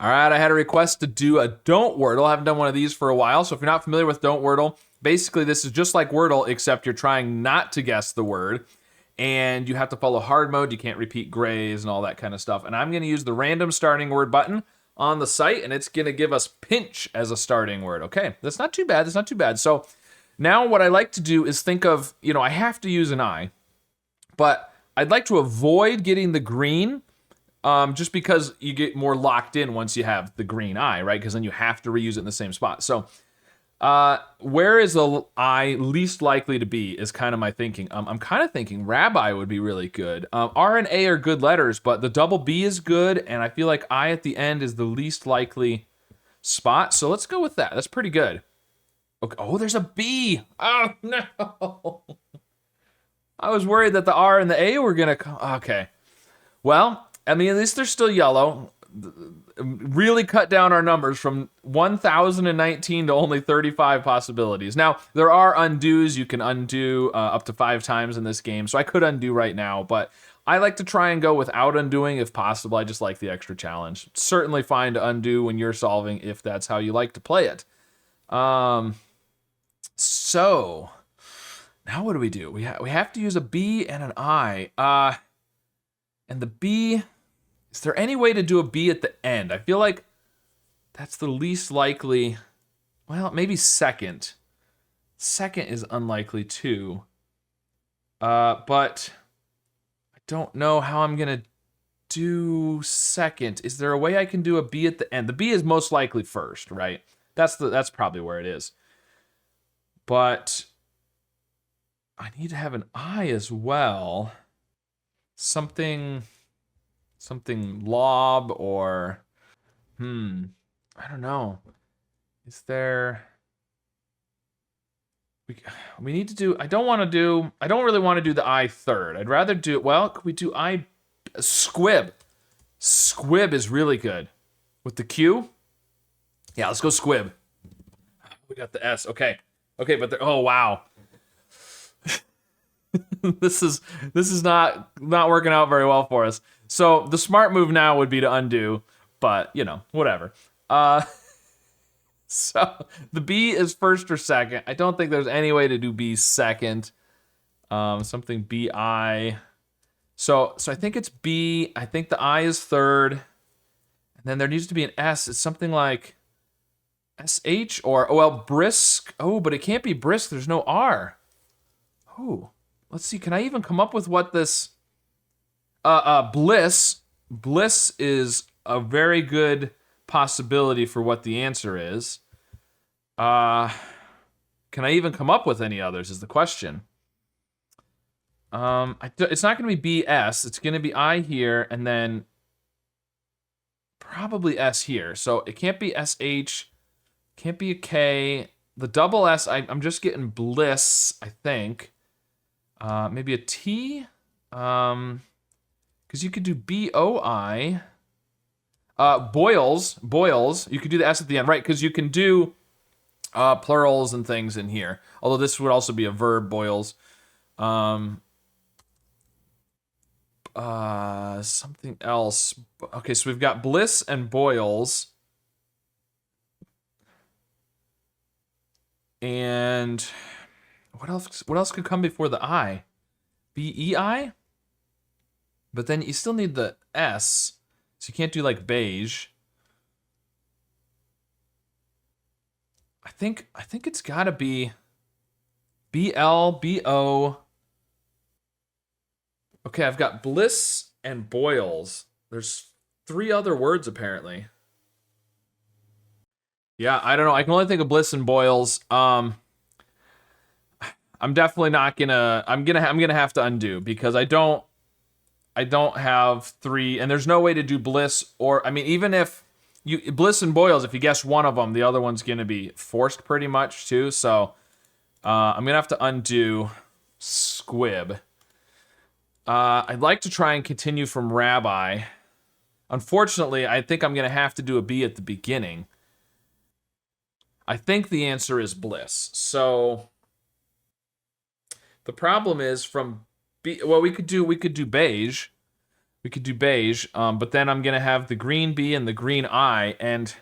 All right, I had a request to do a Don't Wordle. I haven't done one of these for a while, so if you're not familiar with Don't Wordle, basically this is just like Wordle, except you're trying not to guess the word, and you have to follow hard mode. You can't repeat grays and all that kind of stuff. And I'm going to use the random starting word button on the site, and it's going to give us pinch as a starting word. Okay, that's not too bad. That's not too bad. So now what I like to do is think of, I have to use an I, but I'd like to avoid getting the green. Just because you get more locked in once you have the green eye, right? Because then you have to reuse it in the same spot. So where is the I least likely to be is kind of my thinking. I'm kind of thinking rabbi would be really good. R and A are good letters, but the double B is good, and I feel like I at the end is the least likely spot. So let's go with that. That's pretty good. Okay. Oh, there's a B. Oh, no. I was worried that the R and the A were going to come. Okay. Well, I mean, at least they're still yellow. Really cut down our numbers from 1,019 to only 35 possibilities. Now, there are undos. You can undo up to 5 times in this game, so I could undo right now, but I like to try and go without undoing if possible. I just like the extra challenge. Certainly fine to undo when you're solving if that's how you like to play it. So, now what do? We have to use a B and an I. And the B... Is there any way to do a B at the end? I feel like that's the least likely. Well, maybe second. Second is unlikely too. But I don't know how I'm gonna do second. Is there a way I can do a B at the end? The B is most likely first, right? That's probably where it is. But I need to have an I as well. Something lob or I don't know. Is there we need to do I don't really want to do the I third. I'd rather do could we do I squib. Squib is really good. With the Q? Yeah, let's go squib. We got the S. Okay, but oh wow. This is not working out very well for us. So the smart move now would be to undo, but whatever. So the B is first or second. I don't think there's any way to do B second. Something BI. So I think it's B. I think the I is third. And then there needs to be an S. It's something like SH or brisk. Oh, but it can't be brisk. There's no R. Oh. Let's see, can I even come up with what this... bliss. Bliss is a very good possibility for what the answer is. Can I even come up with any others is the question. It's not going to be BS. It's going to be I here, and then probably S here. So it can't be SH. Can't be a K. The double S, I'm just getting bliss, I think. Maybe a T, because you could do BOI. Boils. You could do the S at the end, right? Because you can do plurals and things in here. Although this would also be a verb, boils. Something else. Okay, so we've got bliss and boils. And... What else could come before the I? BEI? But then you still need the S, so you can't do like beige. I think it's gotta be BL, BO. Okay, I've got bliss and boils. There's 3 other words apparently. Yeah, I don't know. I can only think of bliss and boils. I'm definitely not gonna. I'm gonna have to undo because I don't have 3, and there's no way to do bliss or even if you bliss and boils, if you guess one of them, the other one's gonna be forced pretty much too. So I'm gonna have to undo squib. I'd like to try and continue from rabbi. Unfortunately, I think I'm gonna have to do a B at the beginning. I think the answer is bliss. So. The problem is from B. Well, we could do beige. We could do beige, but then I'm gonna have the green B and the green I, and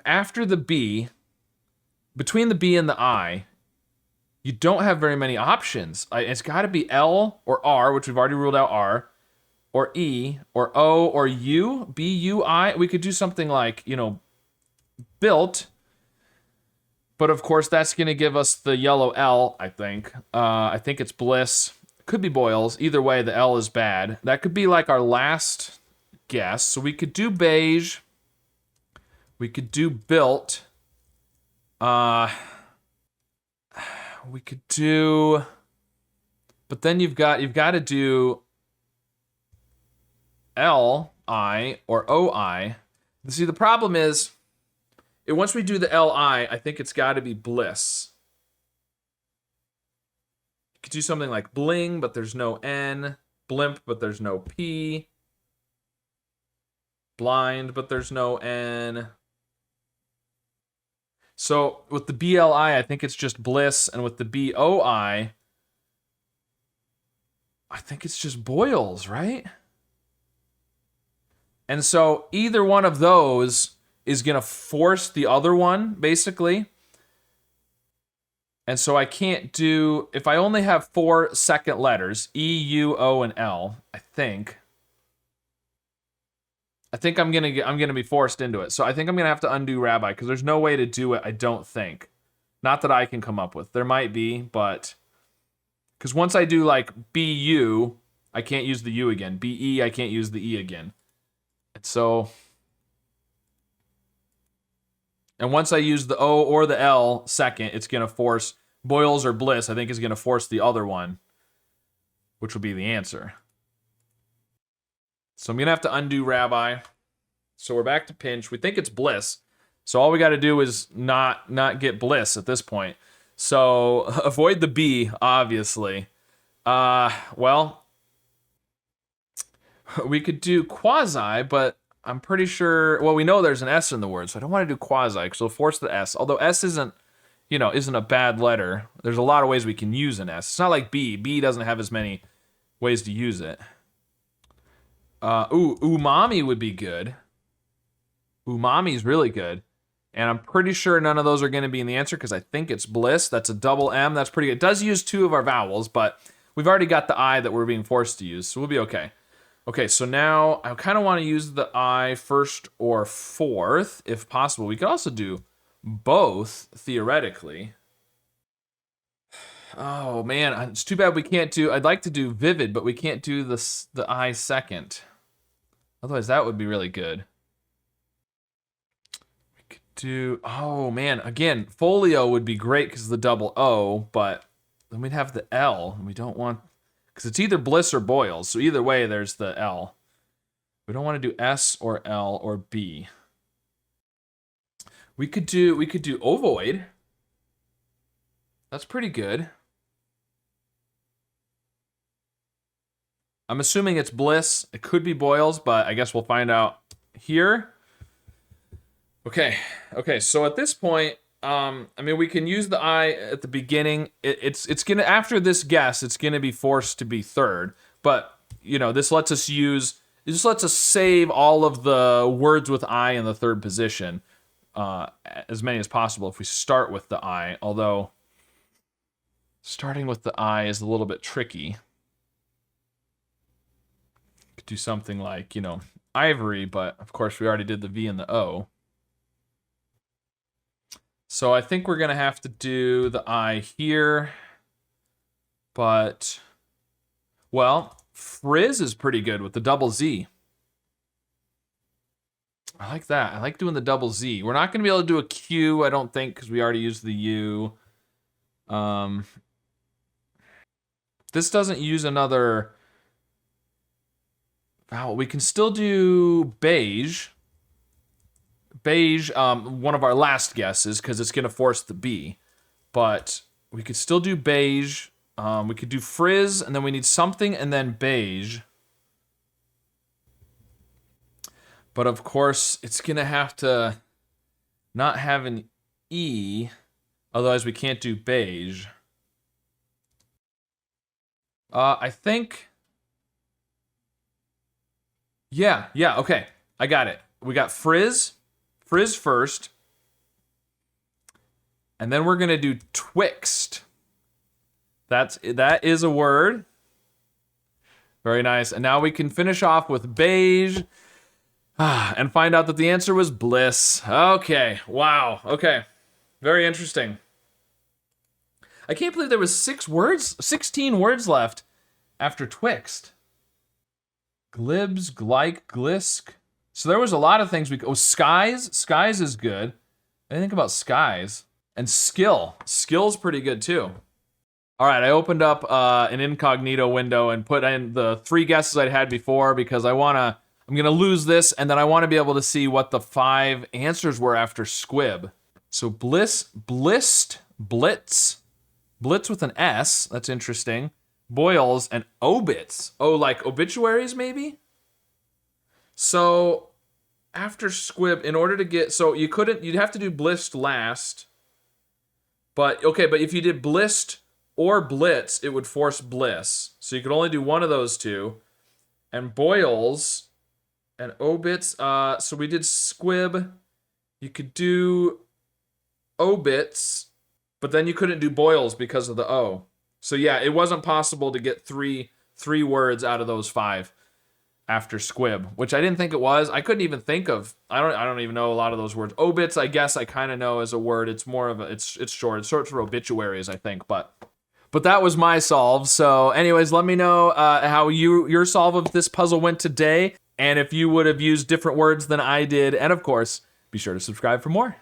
after the B, between the B and the I, you don't have very many options. It's got to be L or R, which we've already ruled out R, or E, or O, or U, B, U, I. We could do something like, built, but of course that's going to give us the yellow L, I think. I think it's bliss. Could be boils. Either way, the L is bad. That could be like our last guess. So we could do beige. We could do built. We could do, but then you've got to do L I or O I. See, the problem is, once we do the L I think it's got to be bliss. You could do something like bling, but there's no N. Blimp, but there's no P. Blind, but there's no N. So with the BLI, I think it's just bliss, and with the BOI, I think it's just boils, right? And so either one of those is going to force the other one, basically. And so I can't do, if I only have 4 second letters, E, U, O, and L, I think I'm gonna be forced into it. So I think I'm gonna have to undo rabbi because there's no way to do it, I don't think. Not that I can come up with. There might be, but because once I do like BU, I can't use the U again. BE, I can't use the E again. And once I use the O or the L second, it's gonna force boils or bliss. I think is gonna force the other one, which will be the answer. So I'm going to have to undo rabbi. So we're back to pinch. We think it's bliss. So all we got to do is not get bliss at this point. So avoid the B, obviously. Well, we could do quasi, but I'm pretty sure, well, we know there's an S in the word, so I don't want to do quasi because it'll force the S. Although S isn't a bad letter. There's a lot of ways we can use an S. It's not like B. B doesn't have as many ways to use it. Umami would be good. Umami's really good. And I'm pretty sure none of those are going to be in the answer because I think it's bliss. That's a double M. That's pretty good. It does use 2 of our vowels, but we've already got the I that we're being forced to use, so we'll be okay. Okay, so now I kind of want to use the I first or fourth, if possible. We could also do both, theoretically. Oh, man, it's too bad we can't do... I'd like to do vivid, but we can't do the I second. Otherwise, that would be really good. We could do... Oh, man, again, folio would be great because of the double O, but then we'd have the L, and we don't want... Because it's either bliss or boils, so either way, there's the L. We don't want to do S or L or B. We could do ovoid. That's pretty good. I'm assuming it's bliss. It could be boils, but I guess we'll find out here. Okay, so at this point, I mean, we can use the I at the beginning. It's gonna, after this guess, it's gonna be forced to be third. But this lets us save all of the words with I in the third position, as many as possible if we start with the I. Although starting with the I is a little bit tricky. Could do something like ivory, but of course we already did the V and the O. So I think we're going to have to do the I here. But, well, frizz is pretty good with the double Z. I like that. I like doing the double Z. We're not going to be able to do a Q, I don't think, because we already used the U. This doesn't use another vowel. We can still do beige. Beige, one of our last guesses, because it's going to force the B. But we could still do beige. We could do frizz, and then we need something, and then beige. But of course, it's going to have to not have an E, otherwise we can't do beige. I think Yeah, okay. I got it. We got frizz first, and then we're gonna do twixt. That is a word. Very nice. And now we can finish off with beige and find out that the answer was bliss. Okay. Wow. Okay. Very interesting. I can't believe there was 16 words left after twixt. Glibs, glyke, glisk. So there was a lot of things skies. Skies is good. I didn't think about skies. And skill. Skill's pretty good too. All right, I opened up an incognito window and put in the 3 guesses I'd had before because I'm gonna lose this, and then I want to be able to see what the 5 answers were after squib. So bliss, blist, blitz with an S. That's interesting. Boils and obits. Oh, like obituaries maybe? So after squib, in order to get, so you'd have to do blist last. But okay, but if you did blist or blitz, it would force bliss. So you could only do one of those two. And boils and obits, so we did squib. You could do obits, but then you couldn't do boils because of the O. So yeah, it wasn't possible to get three words out of those 5 after squib, which I didn't think it was. I couldn't even think of. I don't even know a lot of those words. Obits, I guess I kind of know as a word. It's more of it's short. It's short for obituaries, I think. But that was my solve. So, anyways, let me know how your solve of this puzzle went today, and if you would have used different words than I did. And of course, be sure to subscribe for more.